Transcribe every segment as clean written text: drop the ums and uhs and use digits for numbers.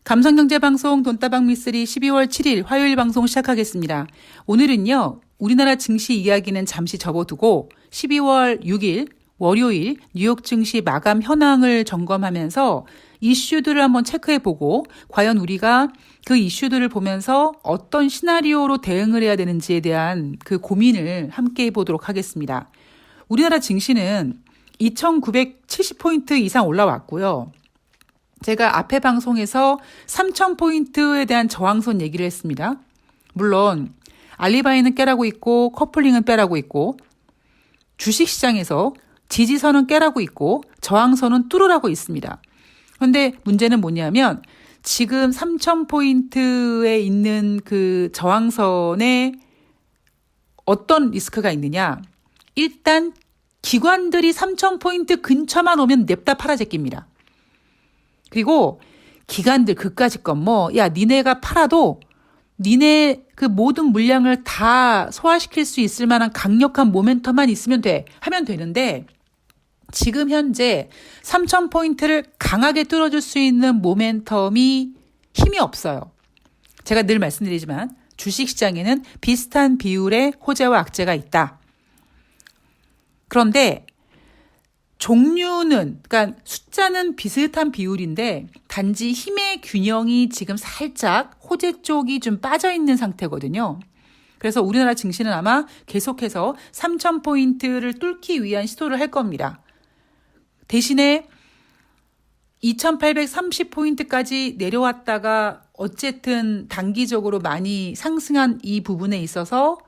감성경제방송 돈다방 미쓰리 12월 7일 화요일 방송 시작하겠습니다. 오늘은요, 우리나라 증시 이야기는 잠시 접어두고 12월 6일 월요일 뉴욕 증시 마감 현황을 점검하면서 이슈들을 한번 체크해보고 과연 우리가 그 이슈들을 보면서 어떤 시나리오로 대응을 해야 되는지에 대한 그 고민을 함께 해보도록 하겠습니다. 우리나라 증시는 2,970포인트 이상 올라왔고요. 제가 앞에 방송에서 3,000포인트에 대한 저항선 얘기를 했습니다. 물론 알리바이는 깨라고 있고 커플링은 빼라고 있고 주식시장에서 지지선은 깨라고 있고 저항선은 뚫으라고 있습니다. 그런데 문제는 뭐냐면 지금 3,000포인트에 있는 그 저항선에 어떤 리스크가 있느냐. 일단 기관들이 3,000포인트 근처만 오면 냅다 팔아제낍니다. 그리고 기관들 그까짓 건 니네가 팔아도 니네 그 모든 물량을 다 소화시킬 수 있을 만한 강력한 모멘텀만 있으면 하면 되는데 지금 현재 3,000포인트를 강하게 뚫어줄 수 있는 모멘텀이 힘이 없어요. 제가 늘 말씀드리지만 주식시장에는 비슷한 비율의 호재와 악재가 있다. 그런데 종류는, 그러니까 숫자는 비슷한 비율인데 단지 힘의 균형이 지금 살짝 호재 쪽이 좀 빠져있는 상태거든요. 그래서 우리나라 증시는 아마 계속해서 3,000포인트를 뚫기 위한 시도를 할 겁니다. 대신에 2,830포인트까지 내려왔다가 어쨌든 단기적으로 많이 상승한 이 부분에 있어서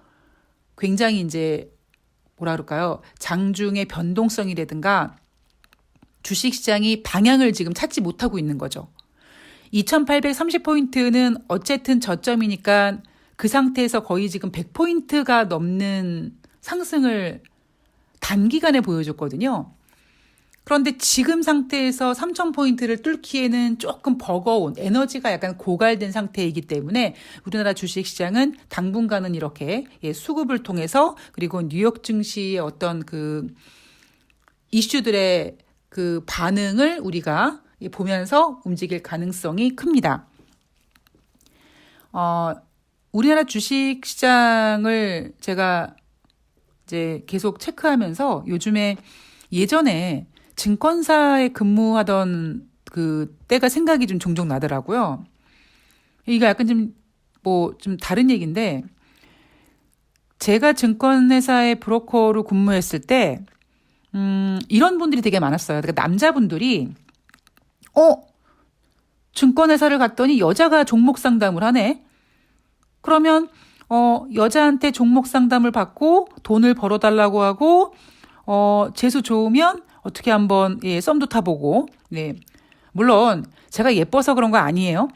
굉장히 이제 장중의 변동성이라든가 주식시장이 방향을 지금 찾지 못하고 있는 거죠. 2,830포인트는 어쨌든 저점이니까 그 상태에서 거의 지금 100포인트가 넘는 상승을 단기간에 보여줬거든요. 그런데 지금 상태에서 3,000포인트를 뚫기에는 조금 버거운 에너지가 약간 고갈된 상태이기 때문에 우리나라 주식시장은 당분간은 이렇게 수급을 통해서 그리고 뉴욕 증시의 어떤 그 이슈들의 그 반응을 우리가 보면서 움직일 가능성이 큽니다. 우리나라 주식시장을 제가 이제 계속 체크하면서 요즘에 예전에 증권사에 근무하던 그 때가 생각이 좀 종종 나더라고요. 이게 약간 좀 다른 얘기인데, 제가 증권회사의 브로커로 근무했을 때, 이런 분들이 되게 많았어요. 그러니까 남자분들이, 증권회사를 갔더니 여자가 종목 상담을 하네? 그러면, 여자한테 종목 상담을 받고 돈을 벌어달라고 하고, 재수 좋으면 어떻게 한번 썸도 타보고 물론 제가 예뻐서 그런 거 아니에요.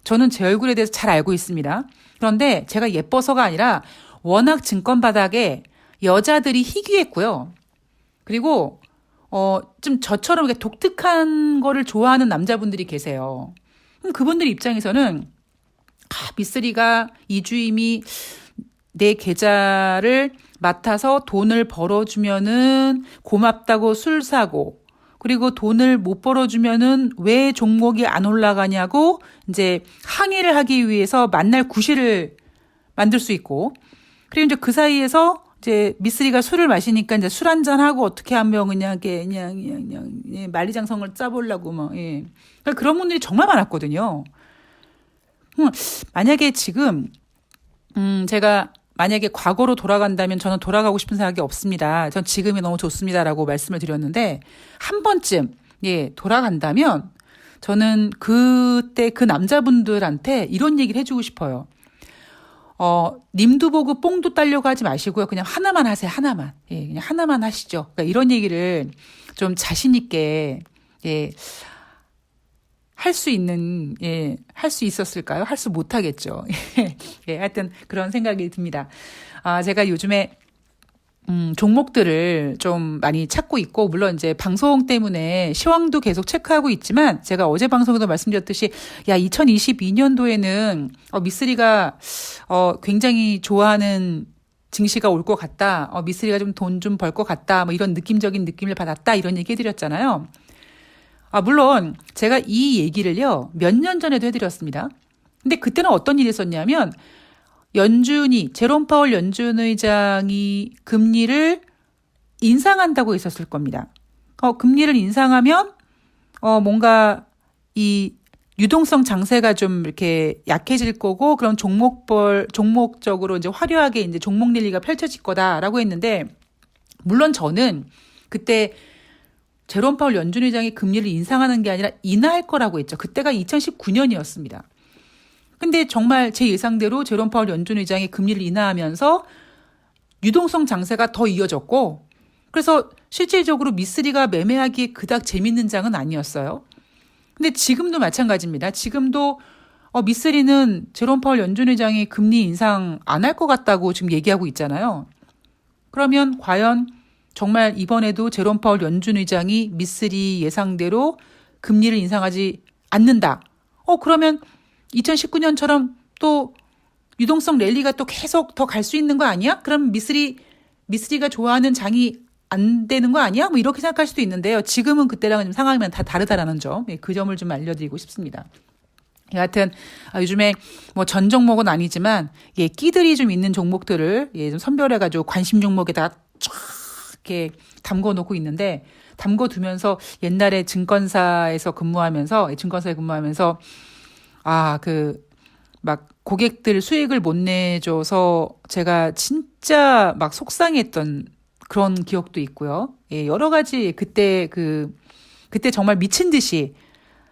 저는 제 얼굴에 대해서 잘 알고 있습니다. 그런데 제가 예뻐서가 아니라 워낙 증권 바닥에 여자들이 희귀했고요. 그리고 좀 저처럼 이렇게 독특한 거를 좋아하는 남자분들이 계세요. 그분들 입장에서는 미쓰리가 이주임이 내 계좌를 맡아서 돈을 벌어주면은 고맙다고 술 사고, 그리고 돈을 못 벌어주면은 왜 종목이 안 올라가냐고 이제 항의를 하기 위해서 만날 구실을 만들 수 있고, 그리고 이제 그 사이에서 이제 미쓰리가 술을 마시니까 이제 술 한잔 하고 어떻게 하면 그냥 만리장성을 짜보려고 그러니까 그런 분들이 정말 많았거든요. 만약에 지금 제가 만약에 과거로 돌아간다면 저는 돌아가고 싶은 생각이 없습니다. 전 지금이 너무 좋습니다라고 말씀을 드렸는데 한 번쯤 돌아간다면 저는 그때 그 남자분들한테 이런 얘기를 해주고 싶어요. 님도 보고 뽕도 따려고 하지 마시고요. 그냥 하나만 하세요. 하나만. 그냥 하나만 하시죠. 그러니까 이런 얘기를 좀 자신 있게 할 수 있었을까요? 할 수 못하겠죠. 하여튼 그런 생각이 듭니다. 제가 요즘에 종목들을 좀 많이 찾고 있고, 물론 이제 방송 때문에 시황도 계속 체크하고 있지만, 제가 어제 방송에도 말씀드렸듯이, 2022년도에는 미쓰리가 굉장히 좋아하는 증시가 올 것 같다. 미쓰리가 좀 돈 좀 벌 것 같다. 이런 느낌적인 느낌을 받았다. 이런 얘기 해드렸잖아요. 물론 제가 이 얘기를요, 몇 년 전에도 해드렸습니다. 근데 그때는 어떤 일이 있었냐면, 제롬 파월 연준 의장이 금리를 인상한다고 했었을 겁니다. 금리를 인상하면, 뭔가 이 유동성 장세가 좀 이렇게 약해질 거고, 그런 종목적으로 이제 화려하게 이제 종목 랠리가 펼쳐질 거다라고 했는데, 물론 저는 그때 제롬 파월 연준 의장이 금리를 인상하는 게 아니라 인하할 거라고 했죠. 그때가 2019년이었습니다. 근데 정말 제 예상대로 제롬 파월 연준 의장이 금리를 인하하면서 유동성 장세가 더 이어졌고, 그래서 실질적으로 미쓰리가 매매하기에 그닥 재밌는 장은 아니었어요. 근데 지금도 마찬가지입니다. 지금도 미쓰리는 제롬 파월 연준 의장이 금리 인상 안 할 것 같다고 지금 얘기하고 있잖아요. 그러면 과연 정말 이번에도 제롬 파월 연준 의장이 미쓰리 예상대로 금리를 인상하지 않는다. 그러면 2019년처럼 또 유동성 랠리가 또 계속 더 갈 수 있는 거 아니야? 그럼 미쓰리가 좋아하는 장이 안 되는 거 아니야? 뭐 이렇게 생각할 수도 있는데요. 지금은 그때랑은 좀 상황이 다 다르다라는 점, 그 점을 좀 알려드리고 싶습니다. 여하튼 요즘에 뭐 전 종목은 아니지만 끼들이 좀 있는 종목들을 좀 선별해가지고 관심 종목에다가 쫙 이렇게 담궈놓고 있는데, 담궈두면서 옛날에 증권사에 근무하면서 막 고객들 수익을 못 내줘서 제가 진짜 막 속상했던 그런 기억도 있고요. 여러 가지 그때 정말 미친 듯이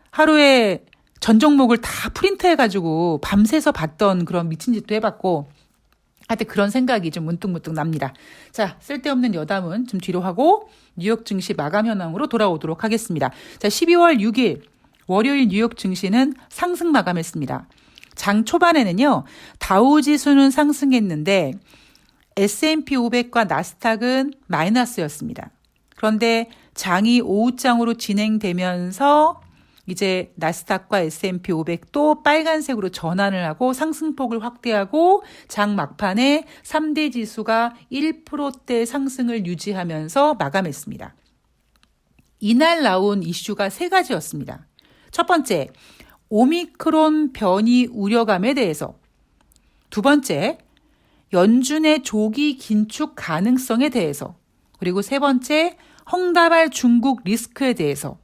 하루에 전 종목을 다 프린트해가지고 밤새서 봤던 그런 미친 짓도 해봤고, 하여튼 그런 생각이 좀 문득문득 납니다. 자, 쓸데없는 여담은 좀 뒤로 하고 뉴욕 증시 마감 현황으로 돌아오도록 하겠습니다. 자, 12월 6일 월요일 뉴욕 증시는 상승 마감했습니다. 장 초반에는요, 다우 지수는 상승했는데 S&P 500과 나스닥은 마이너스였습니다. 그런데 장이 오후장으로 진행되면서 이제 나스닥과 S&P 500도 빨간색으로 전환을 하고 상승폭을 확대하고 장 막판에 3대 지수가 1%대 상승을 유지하면서 마감했습니다. 이날 나온 이슈가 세 가지였습니다. 첫 번째, 오미크론 변이 우려감에 대해서. 두 번째, 연준의 조기 긴축 가능성에 대해서. 그리고 세 번째, 헝다발 중국 리스크에 대해서.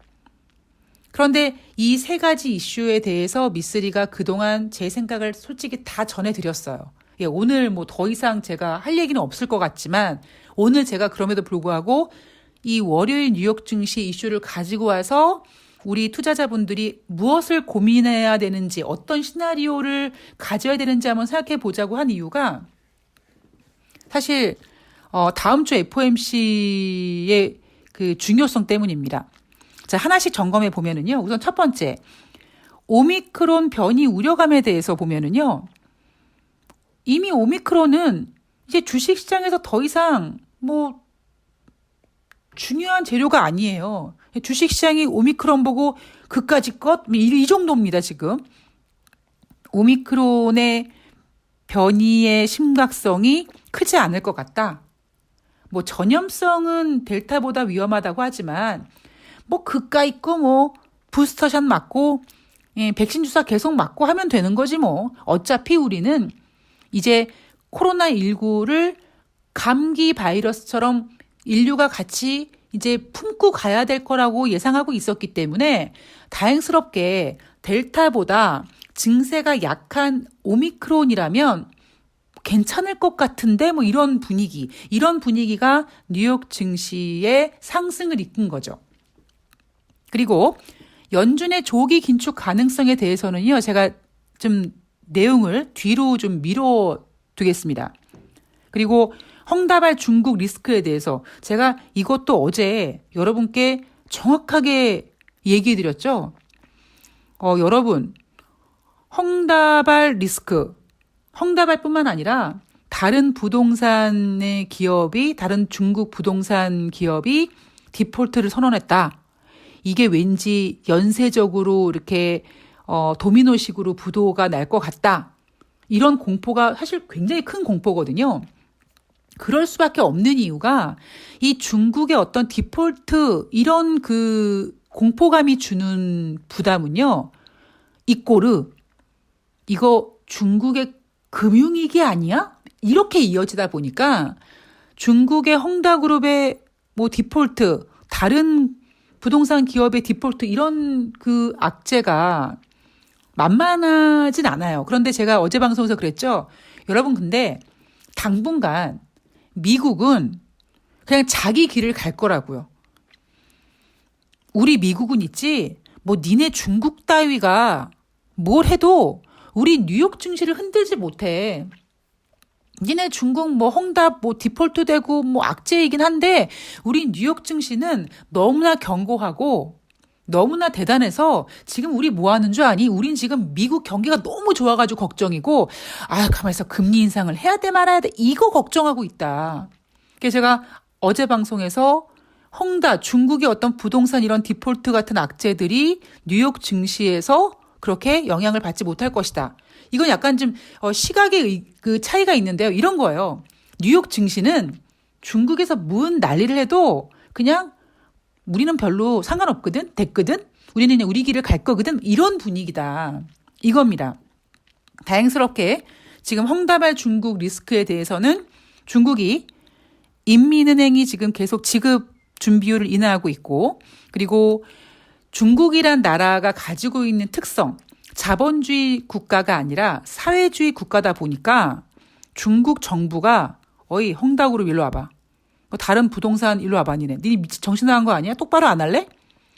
그런데 이 세 가지 이슈에 대해서 미쓰리가 그동안 제 생각을 솔직히 다 전해드렸어요. 오늘 뭐 더 이상 제가 할 얘기는 없을 것 같지만, 오늘 제가 그럼에도 불구하고 이 월요일 뉴욕 증시 이슈를 가지고 와서 우리 투자자분들이 무엇을 고민해야 되는지, 어떤 시나리오를 가져야 되는지 한번 생각해 보자고 한 이유가, 사실 다음 주 FOMC의 그 중요성 때문입니다. 자, 하나씩 점검해 보면은요. 우선 첫 번째, 오미크론 변이 우려감에 대해서 보면은요. 이미 오미크론은 이제 주식시장에서 더 이상 뭐 중요한 재료가 아니에요. 주식시장이 오미크론 보고 그까짓 것? 이 정도입니다, 지금. 오미크론의 변이의 심각성이 크지 않을 것 같다. 뭐 전염성은 델타보다 위험하다고 하지만 뭐 그까 있고 뭐 부스터샷 맞고 백신 주사 계속 맞고 하면 되는 거지 뭐. 어차피 우리는 이제 코로나19를 감기 바이러스처럼 인류가 같이 이제 품고 가야 될 거라고 예상하고 있었기 때문에 다행스럽게 델타보다 증세가 약한 오미크론이라면 괜찮을 것 같은데 뭐 이런 분위기가 뉴욕 증시의 상승을 이끈 거죠. 그리고 연준의 조기 긴축 가능성에 대해서는요, 제가 좀 내용을 뒤로 좀 미뤄두겠습니다. 그리고 헝다발 중국 리스크에 대해서 제가 이것도 어제 여러분께 정확하게 얘기해드렸죠. 여러분, 헝다발 리스크, 헝다발뿐만 아니라 다른 중국 부동산 기업이 디폴트를 선언했다. 이게 왠지 연쇄적으로 이렇게 도미노식으로 부도가 날 것 같다. 이런 공포가 사실 굉장히 큰 공포거든요. 그럴 수밖에 없는 이유가 이 중국의 어떤 디폴트 이런 그 공포감이 주는 부담은요. 이꼬르 이거 중국의 금융위기 아니야? 이렇게 이어지다 보니까 중국의 헝다그룹의 뭐 디폴트, 다른 부동산 기업의 디폴트 이런 그 악재가 만만하진 않아요. 그런데 제가 어제 방송에서 그랬죠. 여러분 근데 당분간 미국은 그냥 자기 길을 갈 거라고요. 우리 미국은 있지 뭐 니네 중국 따위가 뭘 해도 우리 뉴욕 증시를 흔들지 못해. 니네 중국 뭐 헝다 뭐 디폴트 되고 뭐 악재이긴 한데 우리 뉴욕 증시는 너무나 견고하고 너무나 대단해서 지금 우리 뭐 하는 줄 아니? 우린 지금 미국 경기가 너무 좋아가지고 걱정이고 가만히 있어 금리 인상을 해야 돼 말아야 돼 이거 걱정하고 있다. 그래서 제가 어제 방송에서 헝다 중국의 어떤 부동산 이런 디폴트 같은 악재들이 뉴욕 증시에서 그렇게 영향을 받지 못할 것이다. 이건 약간 좀 시각의 그 차이가 있는데요. 이런 거예요. 뉴욕 증시는 중국에서 무슨 난리를 해도 그냥 우리는 별로 상관없거든, 됐거든. 우리는 그냥 우리 길을 갈 거거든. 이런 분위기다. 이겁니다. 다행스럽게 지금 헝다발 중국 리스크에 대해서는 중국이 인민은행이 지금 계속 지급 준비율을 인하하고 있고 그리고 중국이란 나라가 가지고 있는 특성, 자본주의 국가가 아니라 사회주의 국가다 보니까 중국 정부가 어이 헝다그룹 일로 와봐. 뭐 다른 부동산 일로 와봐 니네. 니 정신 나간 거 아니야? 똑바로 안 할래?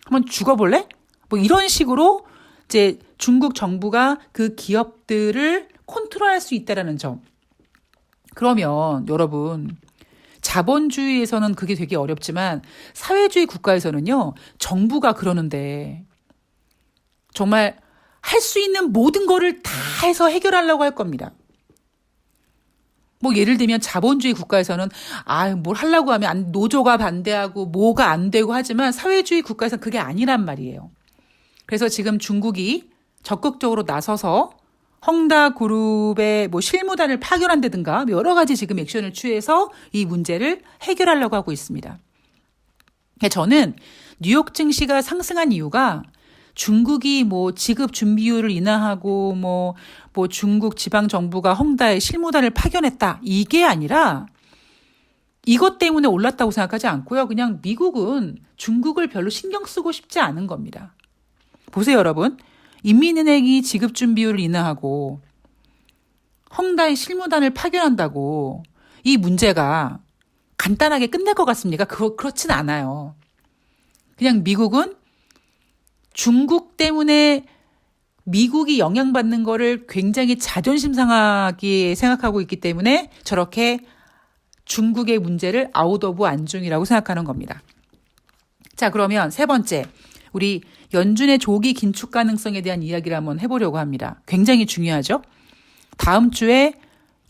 한번 죽어볼래? 뭐 이런 식으로 이제 중국 정부가 그 기업들을 컨트롤할 수 있다라는 점. 그러면 여러분 자본주의에서는 그게 되게 어렵지만 사회주의 국가에서는요. 정부가 그러는데 정말 할 수 있는 모든 거를 다 해서 해결하려고 할 겁니다. 뭐 예를 들면 자본주의 국가에서는 뭘 하려고 하면 노조가 반대하고 뭐가 안 되고 하지만 사회주의 국가에서는 그게 아니란 말이에요. 그래서 지금 중국이 적극적으로 나서서 헝다그룹의 뭐 실무단을 파견한다든가 여러 가지 지금 액션을 취해서 이 문제를 해결하려고 하고 있습니다. 저는 뉴욕 증시가 상승한 이유가 중국이 뭐 지급 준비율을 인하하고 뭐 중국 지방 정부가 헝다에 실무단을 파견했다 이게 아니라 이것 때문에 올랐다고 생각하지 않고요. 그냥 미국은 중국을 별로 신경 쓰고 싶지 않은 겁니다. 보세요, 여러분. 인민은행이 지급 준비율을 인하하고 헝다에 실무단을 파견한다고 이 문제가 간단하게 끝날 것 같습니까? 그렇진 않아요. 그냥 미국은 중국 때문에 미국이 영향받는 거를 굉장히 자존심 상하게 생각하고 있기 때문에 저렇게 중국의 문제를 아웃 오브 안중이라고 생각하는 겁니다. 자, 그러면 세 번째, 우리 연준의 조기 긴축 가능성에 대한 이야기를 한번 해보려고 합니다. 굉장히 중요하죠? 다음 주에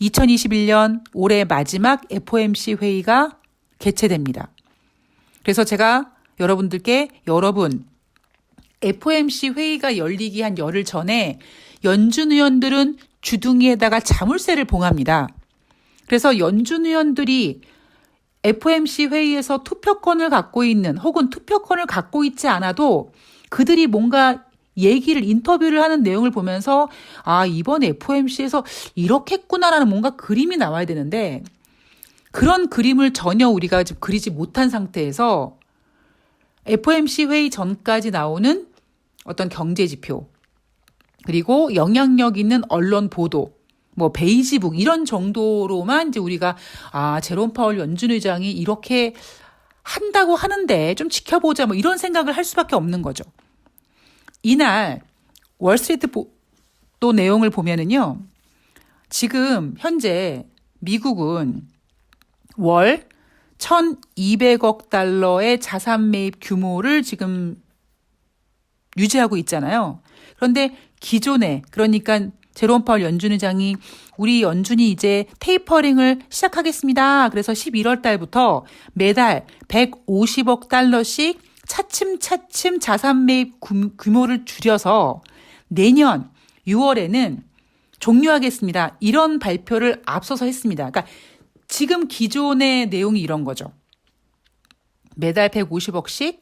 2021년 올해 마지막 FOMC 회의가 개최됩니다. 그래서 제가 여러분들께 FOMC 회의가 열리기 한 열흘 전에 연준 의원들은 주둥이에다가 자물쇠를 봉합니다. 그래서 연준 의원들이 FOMC 회의에서 투표권을 갖고 있는 혹은 투표권을 갖고 있지 않아도 그들이 뭔가 인터뷰를 하는 내용을 보면서 이번 FOMC에서 이렇게 했구나라는 뭔가 그림이 나와야 되는데 그런 그림을 전혀 우리가 지금 그리지 못한 상태에서 FOMC 회의 전까지 나오는 어떤 경제 지표 그리고 영향력 있는 언론 보도 뭐 베이지북 이런 정도로만 이제 우리가 제롬 파월 연준 의장이 이렇게 한다고 하는데 좀 지켜보자 뭐 이런 생각을 할 수밖에 없는 거죠. 이날 월스트리트 또 내용을 보면은요. 지금 현재 미국은 월 1,200억 달러의 자산 매입 규모를 지금 유지하고 있잖아요. 그런데 기존에 그러니까 제롬 파월 연준 의장이 우리 연준이 이제 테이퍼링을 시작하겠습니다. 그래서 11월 달부터 매달 150억 달러씩 차츰차츰 자산 매입 규모를 줄여서 내년 6월에는 종료하겠습니다. 이런 발표를 앞서서 했습니다. 그러니까 지금 기존의 내용이 이런 거죠. 매달 150억씩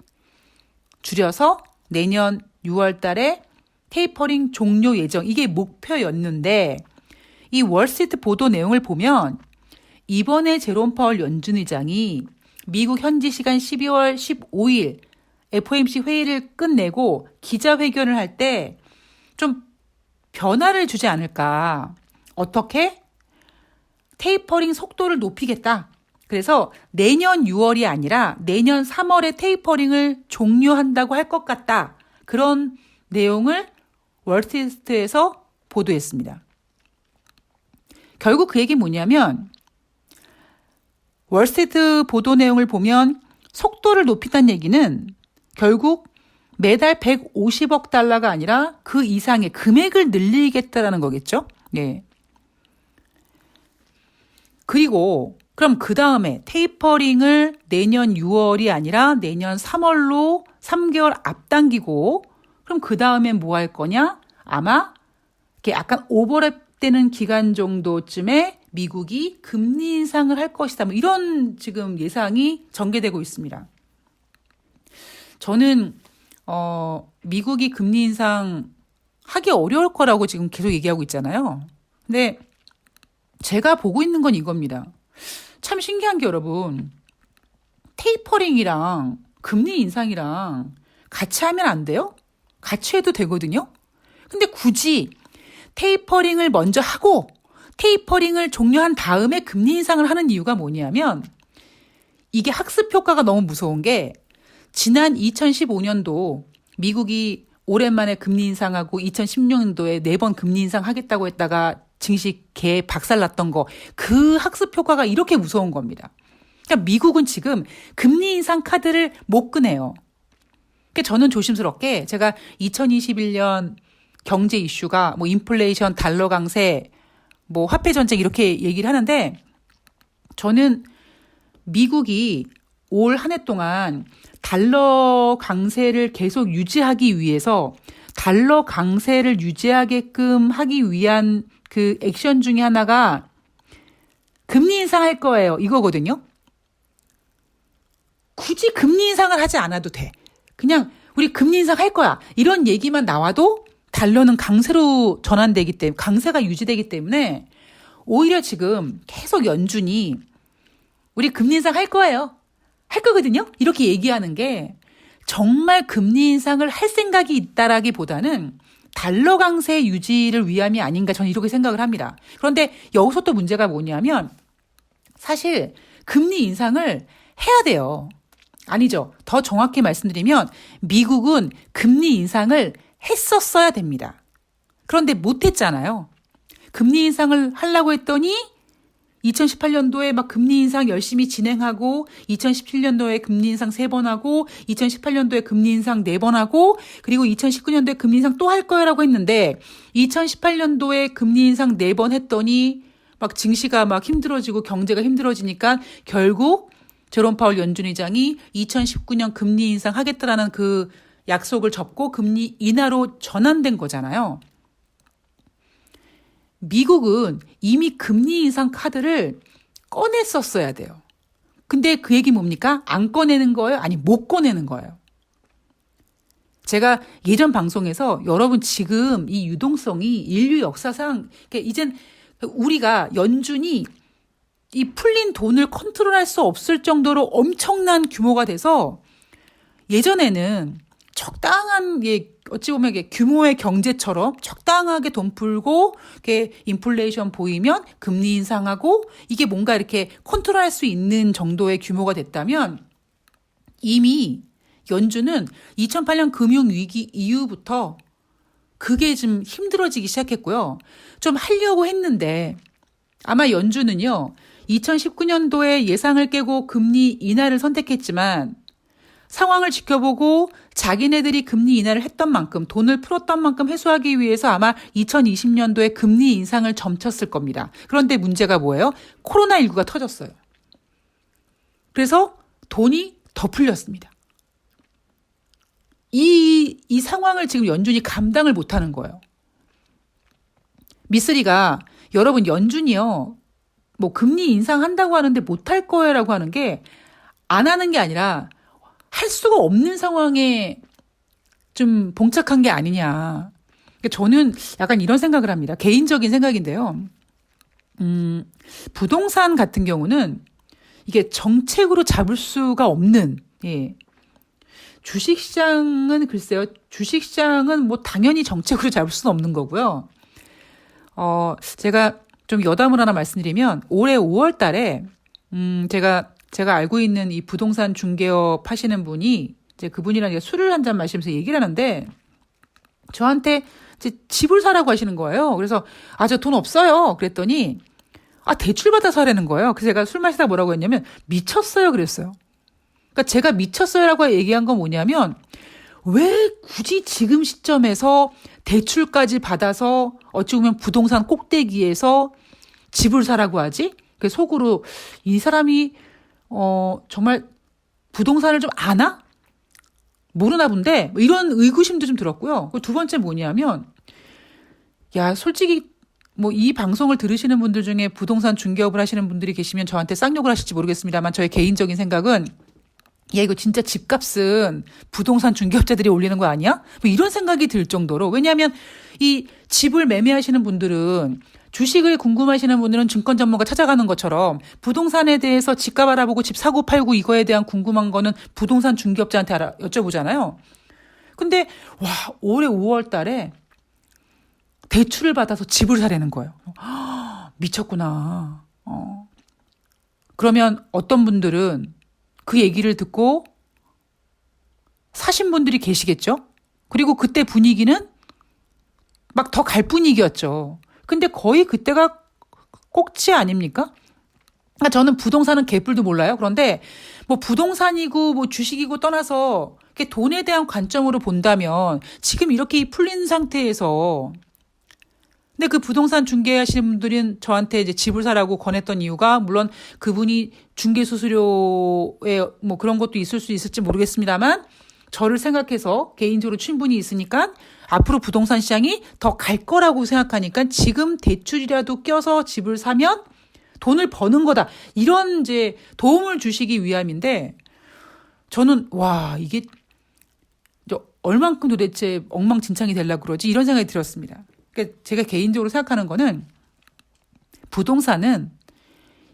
줄여서 내년 6월 달에 테이퍼링 종료 예정. 이게 목표였는데 이 월스트리트 보도 내용을 보면 이번에 제롬 파월 연준 의장이 미국 현지 시간 12월 15일 FOMC 회의를 끝내고 기자회견을 할 때 좀 변화를 주지 않을까. 어떻게? 테이퍼링 속도를 높이겠다. 그래서 내년 6월이 아니라 내년 3월에 테이퍼링을 종료한다고 할 것 같다. 그런 내용을 월스트리트에서 보도했습니다. 결국 그 얘기 뭐냐면 월스트리트 보도 내용을 보면 속도를 높인다는 얘기는 결국 매달 150억 달러가 아니라 그 이상의 금액을 늘리겠다라는 거겠죠. 네. 그리고 그럼 그 다음에 테이퍼링을 내년 6월이 아니라 내년 3월로 3개월 앞당기고 그럼 그 다음엔 뭐 할 거냐? 아마 이렇게 약간 오버랩되는 기간 정도쯤에 미국이 금리 인상을 할 것이다. 뭐 이런 지금 예상이 전개되고 있습니다. 저는 미국이 금리 인상 하기 어려울 거라고 지금 계속 얘기하고 있잖아요. 근데 제가 보고 있는 건 이겁니다. 참 신기한 게 여러분, 테이퍼링이랑 금리 인상이랑 같이 하면 안 돼요? 같이 해도 되거든요? 근데 굳이 테이퍼링을 먼저 하고 테이퍼링을 종료한 다음에 금리 인상을 하는 이유가 뭐냐면 이게 학습 효과가 너무 무서운 게 지난 2015년도 미국이 오랜만에 금리 인상하고 2016년도에 4번 금리 인상하겠다고 했다가 증시 개 박살났던 거, 그 학습 효과가 이렇게 무서운 겁니다. 그러니까 미국은 지금 금리 인상 카드를 못 꺼내요. 그러니까 저는 조심스럽게 제가 2021년 경제 이슈가 뭐 인플레이션, 달러 강세, 뭐 화폐 전쟁 이렇게 얘기를 하는데 저는 미국이 올 한 해 동안 달러 강세를 계속 유지하기 위해서 달러 강세를 유지하게끔 하기 위한 그 액션 중에 하나가 금리 인상할 거예요. 이거거든요. 굳이 금리 인상을 하지 않아도 돼. 그냥 우리 금리 인상할 거야. 이런 얘기만 나와도 달러는 강세로 전환되기 때문에 강세가 유지되기 때문에 오히려 지금 계속 연준이 우리 금리 인상 할 거예요. 할 거거든요. 이렇게 얘기하는 게 정말 금리 인상을 할 생각이 있다라기보다는 달러 강세 유지를 위함이 아닌가 저는 이렇게 생각을 합니다. 그런데 여기서 또 문제가 뭐냐면 사실 금리 인상을 해야 돼요. 아니죠. 더 정확히 말씀드리면 미국은 금리 인상을 했었어야 됩니다. 그런데 못했잖아요. 금리 인상을 하려고 했더니 2018년도에 막 금리 인상 열심히 진행하고 2017년도에 금리 인상 3번 하고 2018년도에 금리 인상 4번 하고 그리고 2019년도에 금리 인상 또 할 거라고 했는데 2018년도에 금리 인상 4번 했더니 막 증시가 막 힘들어지고 경제가 힘들어지니까 결국 제롬 파월 연준 의장이 2019년 금리 인상 하겠다라는 그 약속을 접고 금리 인하로 전환된 거잖아요. 미국은 이미 금리 인상 카드를 꺼냈었어야 돼요. 근데 그 얘기 뭡니까? 안 꺼내는 거예요? 아니, 못 꺼내는 거예요. 제가 예전 방송에서 여러분 지금 이 유동성이 인류 역사상 이젠 우리가 연준이 이 풀린 돈을 컨트롤할 수 없을 정도로 엄청난 규모가 돼서 예전에는 적당한 어찌 보면 규모의 경제처럼 적당하게 돈 풀고 인플레이션 보이면 금리 인상하고 이게 뭔가 이렇게 컨트롤할 수 있는 정도의 규모가 됐다면 이미 연준은 2008년 금융위기 이후부터 그게 좀 힘들어지기 시작했고요. 좀 하려고 했는데 아마 연준은요. 2019년도에 예상을 깨고 금리 인하를 선택했지만 상황을 지켜보고 자기네들이 금리 인하를 했던 만큼 돈을 풀었던 만큼 회수하기 위해서 아마 2020년도에 금리 인상을 점쳤을 겁니다. 그런데 문제가 뭐예요? 코로나19가 터졌어요. 그래서 돈이 더 풀렸습니다. 이 상황을 지금 연준이 감당을 못하는 거예요. 미쓰리가 여러분 연준이요. 뭐 금리 인상한다고 하는데 못할 거예요라고 하는 게 안 하는 게 아니라 할 수가 없는 상황에 좀 봉착한 게 아니냐. 그러니까 저는 약간 이런 생각을 합니다. 개인적인 생각인데요. 부동산 같은 경우는 이게 정책으로 잡을 수가 없는, 예. 주식시장은 글쎄요, 주식시장은 뭐 당연히 정책으로 잡을 수는 없는 거고요. 제가 좀 여담을 하나 말씀드리면, 올해 5월 달에, 제가 알고 있는 이 부동산 중개업 하시는 분이, 이제 그분이랑 술을 한 잔 마시면서 얘기를 하는데, 저한테 이제 집을 사라고 하시는 거예요. 그래서, 저 돈 없어요. 그랬더니, 대출 받아서 하라는 거예요. 그래서 제가 술 마시다 뭐라고 했냐면, 미쳤어요. 그랬어요. 그러니까 제가 미쳤어요라고 얘기한 건 뭐냐면, 왜 굳이 지금 시점에서 대출까지 받아서 어찌 보면 부동산 꼭대기에서 집을 사라고 하지? 그 속으로 이 사람이 정말 부동산을 좀 아나? 모르나 본데 이런 의구심도 좀 들었고요. 두 번째 뭐냐면 솔직히 뭐 이 방송을 들으시는 분들 중에 부동산 중개업을 하시는 분들이 계시면 저한테 쌍욕을 하실지 모르겠습니다만 저의 개인적인 생각은 이거 진짜 집값은 부동산 중개업자들이 올리는 거 아니야? 뭐 이런 생각이 들 정도로. 왜냐하면 이 집을 매매하시는 분들은 주식을 궁금하시는 분들은 증권 전문가 찾아가는 것처럼 부동산에 대해서 집값 알아보고 집 사고 팔고 이거에 대한 궁금한 거는 부동산 중개업자한테 여쭤보잖아요. 근데 올해 5월 달에 대출을 받아서 집을 사려는 거예요. 미쳤구나. 그러면 어떤 분들은 그 얘기를 듣고 사신 분들이 계시겠죠? 그리고 그때 분위기는 막 더 갈 분위기였죠. 근데 거의 그때가 꼭지 아닙니까? 그러니까 저는 부동산은 개뿔도 몰라요. 그런데 뭐 부동산이고 뭐 주식이고 떠나서 돈에 대한 관점으로 본다면 지금 이렇게 풀린 상태에서 근데 그 부동산 중개하시는 분들은 저한테 이제 집을 사라고 권했던 이유가 물론 그분이 중개 수수료에 뭐 그런 것도 있을 수 있을지 모르겠습니다만 저를 생각해서 개인적으로 친분이 있으니까 앞으로 부동산 시장이 더 갈 거라고 생각하니까 지금 대출이라도 껴서 집을 사면 돈을 버는 거다. 이런 이제 도움을 주시기 위함인데 저는 이게 얼만큼 도대체 엉망진창이 되려고 그러지 이런 생각이 들었습니다. 그러니까 제가 개인적으로 생각하는 거는 부동산은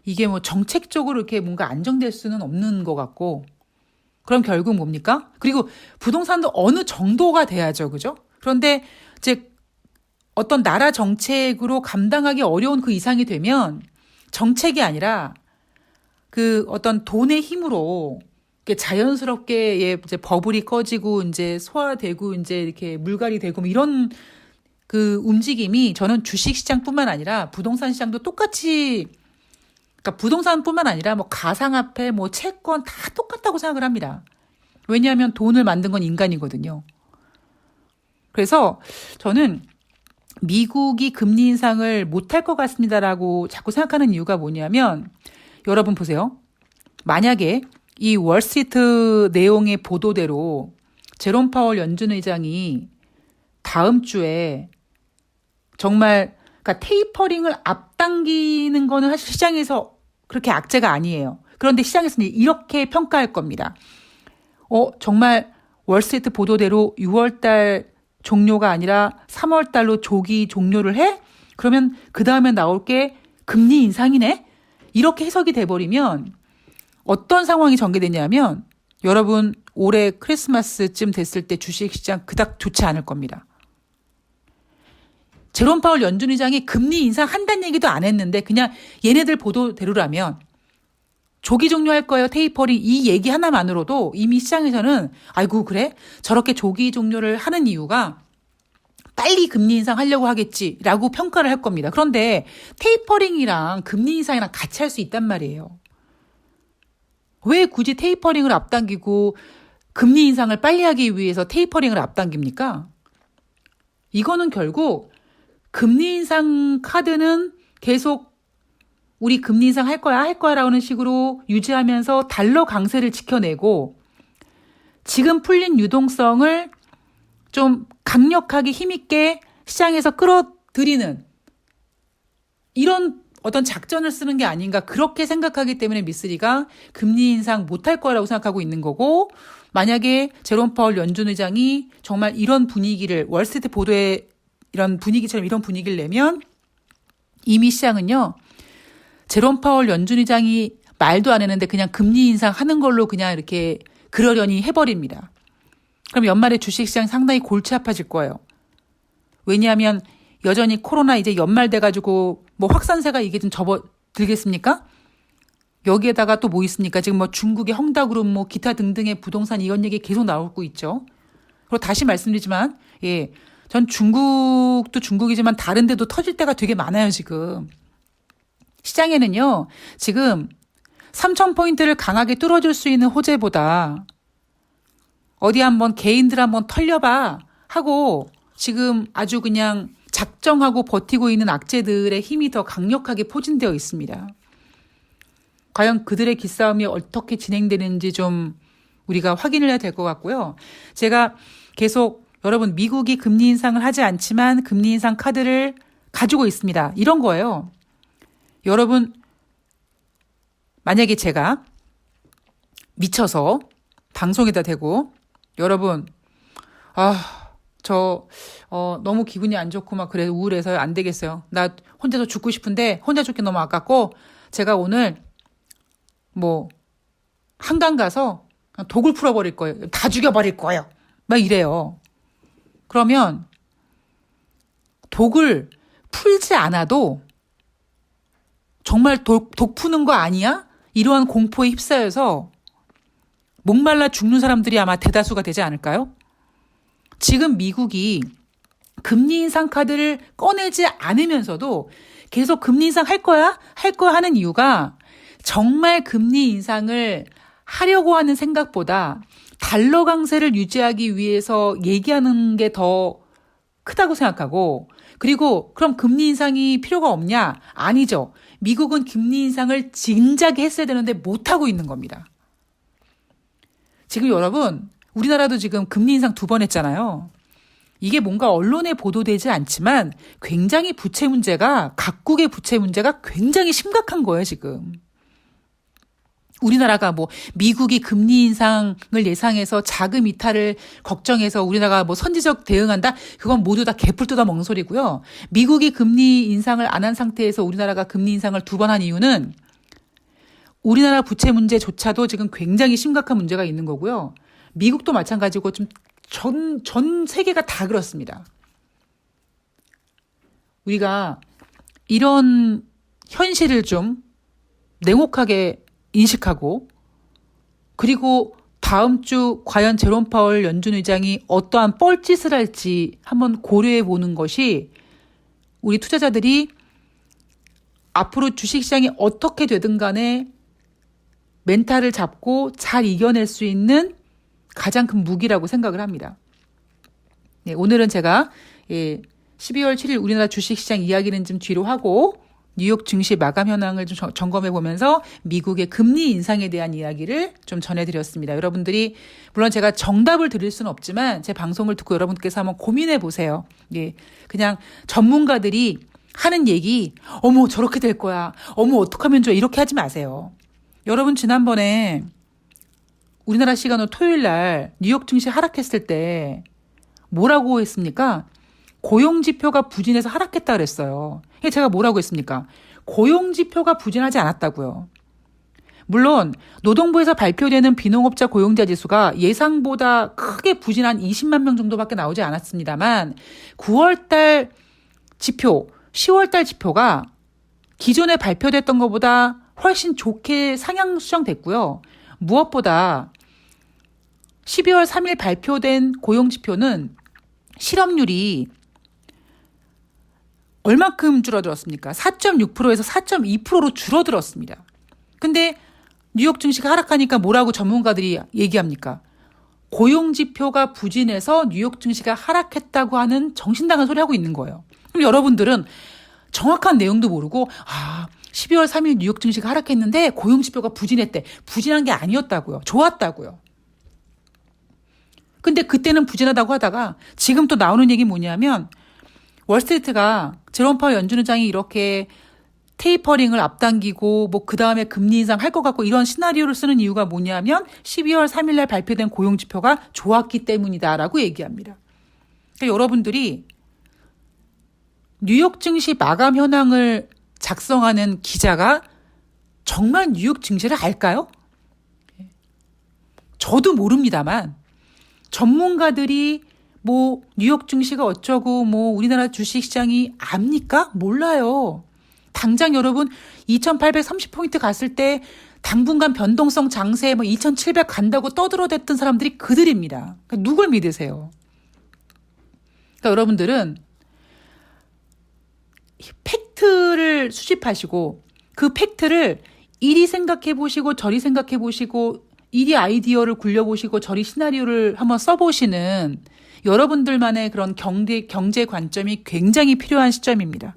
이게 뭐 정책적으로 이렇게 뭔가 안정될 수는 없는 것 같고 그럼 결국 뭡니까? 그리고 부동산도 어느 정도가 돼야죠. 그죠? 그런데 이제 어떤 나라 정책으로 감당하기 어려운 그 이상이 되면 정책이 아니라 그 어떤 돈의 힘으로 자연스럽게 이제 버블이 꺼지고 이제 소화되고 이제 이렇게 물갈이 되고 뭐 이런 그 움직임이 저는 주식시장뿐만 아니라 부동산 시장도 똑같이 그러니까 부동산뿐만 아니라 뭐 가상화폐, 뭐 채권 다 똑같다고 생각을 합니다. 왜냐하면 돈을 만든 건 인간이거든요. 그래서 저는 미국이 금리 인상을 못할 것 같습니다라고 자꾸 생각하는 이유가 뭐냐면 여러분 보세요. 만약에 이 월스트리트 내용의 보도대로 제롬 파월 연준 의장이 다음 주에 정말 그러니까 테이퍼링을 앞당기는 거는 사실 시장에서 그렇게 악재가 아니에요. 그런데 시장에서는 이렇게 평가할 겁니다. 정말 월스트리트 보도대로 6월 달 종료가 아니라 3월 달로 조기 종료를 해? 그러면 그 다음에 나올 게 금리 인상이네? 이렇게 해석이 돼버리면 어떤 상황이 전개되냐면 여러분 올해 크리스마스쯤 됐을 때 주식시장 그닥 좋지 않을 겁니다. 제롬 파월 연준 의장이 금리 인상한다는 얘기도 안 했는데 그냥 얘네들 보도대로라면 조기 종료할 거예요. 테이퍼링 이 얘기 하나만으로도 이미 시장에서는 아이고 그래? 저렇게 조기 종료를 하는 이유가 빨리 금리 인상하려고 하겠지라고 평가를 할 겁니다. 그런데 테이퍼링이랑 금리 인상이랑 같이 할 수 있단 말이에요. 왜 굳이 테이퍼링을 앞당기고 금리 인상을 빨리 하기 위해서 테이퍼링을 앞당깁니까? 이거는 결국 금리 인상 카드는 계속 우리 금리 인상 할 거야라는 식으로 유지하면서 달러 강세를 지켜내고 지금 풀린 유동성을 좀 강력하게 힘있게 시장에서 끌어들이는 이런 어떤 작전을 쓰는 게 아닌가 그렇게 생각하기 때문에 미쓰리가 금리 인상 못할 거라고 생각하고 있는 거고 만약에 제롬 파월 연준 의장이 정말 이런 분위기를 월스트리트 보도에 이런 분위기처럼 이런 분위기를 내면 이미 시장은요. 제롬 파월 연준 의장이 말도 안 했는데 그냥 금리 인상하는 걸로 그냥 이렇게 그러려니 해버립니다. 그럼 연말에 주식시장 상당히 골치 아파질 거예요. 왜냐하면 여전히 코로나 이제 연말 돼가지고 뭐 확산세가 이게 좀 접어들겠습니까? 여기에다가 또 뭐 있습니까? 지금 뭐 중국의 헝다그룹 뭐 기타 등등의 부동산 이런 얘기 계속 나오고 있죠. 그리고 다시 말씀드리지만 예, 전 중국도 중국이지만 다른 데도 터질 때가 되게 많아요, 지금. 시장에는요. 지금 3,000포인트를 강하게 뚫어줄 수 있는 호재보다 어디 한번 개인들 한번 털려봐 하고 지금 아주 그냥 작정하고 버티고 있는 악재들의 힘이 더 강력하게 포진되어 있습니다. 과연 그들의 기싸움이 어떻게 진행되는지 좀 우리가 확인을 해야 될 것 같고요. 제가 계속 여러분 미국이 금리 인상을 하지 않지만 금리 인상 카드를 가지고 있습니다. 이런 거예요. 여러분 만약에 제가 미쳐서 방송에다 대고 여러분 너무 기분이 안 좋고 막 그래 우울해서 안 되겠어요. 나 혼자서 죽고 싶은데 혼자 죽기 너무 아깝고 제가 오늘 뭐 한강 가서 독을 풀어버릴 거예요. 다 죽여버릴 거예요. 막 이래요. 그러면 독을 풀지 않아도 정말 독 푸는 거 아니야? 이러한 공포에 휩싸여서 목말라 죽는 사람들이 아마 대다수가 되지 않을까요? 지금 미국이 금리 인상 카드를 꺼내지 않으면서도 계속 금리 인상 할 거야 하는 이유가 정말 금리 인상을 하려고 하는 생각보다 달러 강세를 유지하기 위해서 얘기하는 게 더 크다고 생각하고 그리고 그럼 금리 인상이 필요가 없냐? 아니죠. 미국은 금리 인상을 진작에 했어야 되는데 못하고 있는 겁니다. 지금 여러분 우리나라도 지금 금리 인상 2번 했잖아요. 이게 뭔가 언론에 보도되지 않지만 굉장히 각국의 부채 문제가 굉장히 심각한 거예요, 지금. 우리나라가 뭐 미국이 금리 인상을 예상해서 자금 이탈을 걱정해서 우리나라가 뭐 선제적 대응한다? 그건 모두 다 개뿔 뜯어 먹는 소리고요. 미국이 금리 인상을 안 한 상태에서 우리나라가 금리 인상을 2번 한 이유는 우리나라 부채 문제조차도 지금 굉장히 심각한 문제가 있는 거고요. 미국도 마찬가지고 좀 전 세계가 다 그렇습니다. 우리가 이런 현실을 좀 냉혹하게 인식하고 그리고 다음 주 과연 제롬 파월 연준 의장이 어떠한 뻘짓을 할지 한번 고려해 보는 것이 우리 투자자들이 앞으로 주식시장이 어떻게 되든 간에 멘탈을 잡고 잘 이겨낼 수 있는 가장 큰 무기라고 생각을 합니다. 네, 오늘은 제가 12월 7일 우리나라 주식시장 이야기는 좀 뒤로 하고 뉴욕 증시 마감 현황을 좀 점검해 보면서 미국의 금리 인상에 대한 이야기를 좀 전해드렸습니다. 여러분들이 물론 제가 정답을 드릴 수는 없지만 제 방송을 듣고 여러분께서 한번 고민해 보세요. 예, 그냥 전문가들이 하는 얘기 어머 저렇게 될 거야. 어머 어떡하면 좋아. 이렇게 하지 마세요. 여러분 지난번에 우리나라 시간으로 토요일 날 뉴욕 증시 하락했을 때 뭐라고 했습니까? 고용지표가 부진해서 하락했다 그랬어요. 제가 뭐라고 했습니까? 고용지표가 부진하지 않았다고요. 물론 노동부에서 발표되는 비농업자 고용자 지수가 예상보다 크게 부진한 20만 명 정도밖에 나오지 않았습니다만 9월달 지표, 10월달 지표가 기존에 발표됐던 것보다 훨씬 좋게 상향 수정됐고요. 무엇보다 12월 3일 발표된 고용지표는 실업률이 얼마큼 줄어들었습니까? 4.6%에서 4.2%로 줄어들었습니다. 근데 뉴욕 증시가 하락하니까 뭐라고 전문가들이 얘기합니까? 고용지표가 부진해서 뉴욕 증시가 하락했다고 하는 정신당한 소리 하고 있는 거예요. 그럼 여러분들은 정확한 내용도 모르고 12월 3일 뉴욕 증시가 하락했는데 고용지표가 부진했대. 부진한 게 아니었다고요. 좋았다고요. 근데 그때는 부진하다고 하다가 지금 또 나오는 얘기 뭐냐면 월스트리트가 제롬 파월 연준 의장이 이렇게 테이퍼링을 앞당기고 뭐 그다음에 금리 인상 할 것 같고 이런 시나리오를 쓰는 이유가 뭐냐면 12월 3일 날 발표된 고용 지표가 좋았기 때문이다라고 얘기합니다. 그러니까 여러분들이 뉴욕 증시 마감 현황을 작성하는 기자가 정말 뉴욕 증시를 알까요? 저도 모릅니다만 전문가들이 뭐 뉴욕 증시가 어쩌고 뭐 우리나라 주식시장이 압니까? 몰라요. 당장 여러분 2830포인트 갔을 때 당분간 변동성 장세 뭐 2700 간다고 떠들어댔던 사람들이 그들입니다. 그러니까 누굴 믿으세요? 그러니까 여러분들은 팩트를 수집하시고 그 팩트를 이리 생각해 보시고 저리 생각해 보시고 이리 아이디어를 굴려보시고 저리 시나리오를 한번 써보시는 여러분들만의 그런 경제 관점이 굉장히 필요한 시점입니다.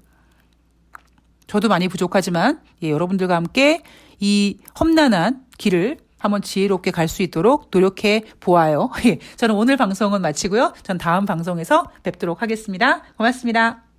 저도 많이 부족하지만 여러분들과 함께 이 험난한 길을 한번 지혜롭게 갈 수 있도록 노력해 보아요. 저는 오늘 방송은 마치고요. 전 다음 방송에서 뵙도록 하겠습니다. 고맙습니다.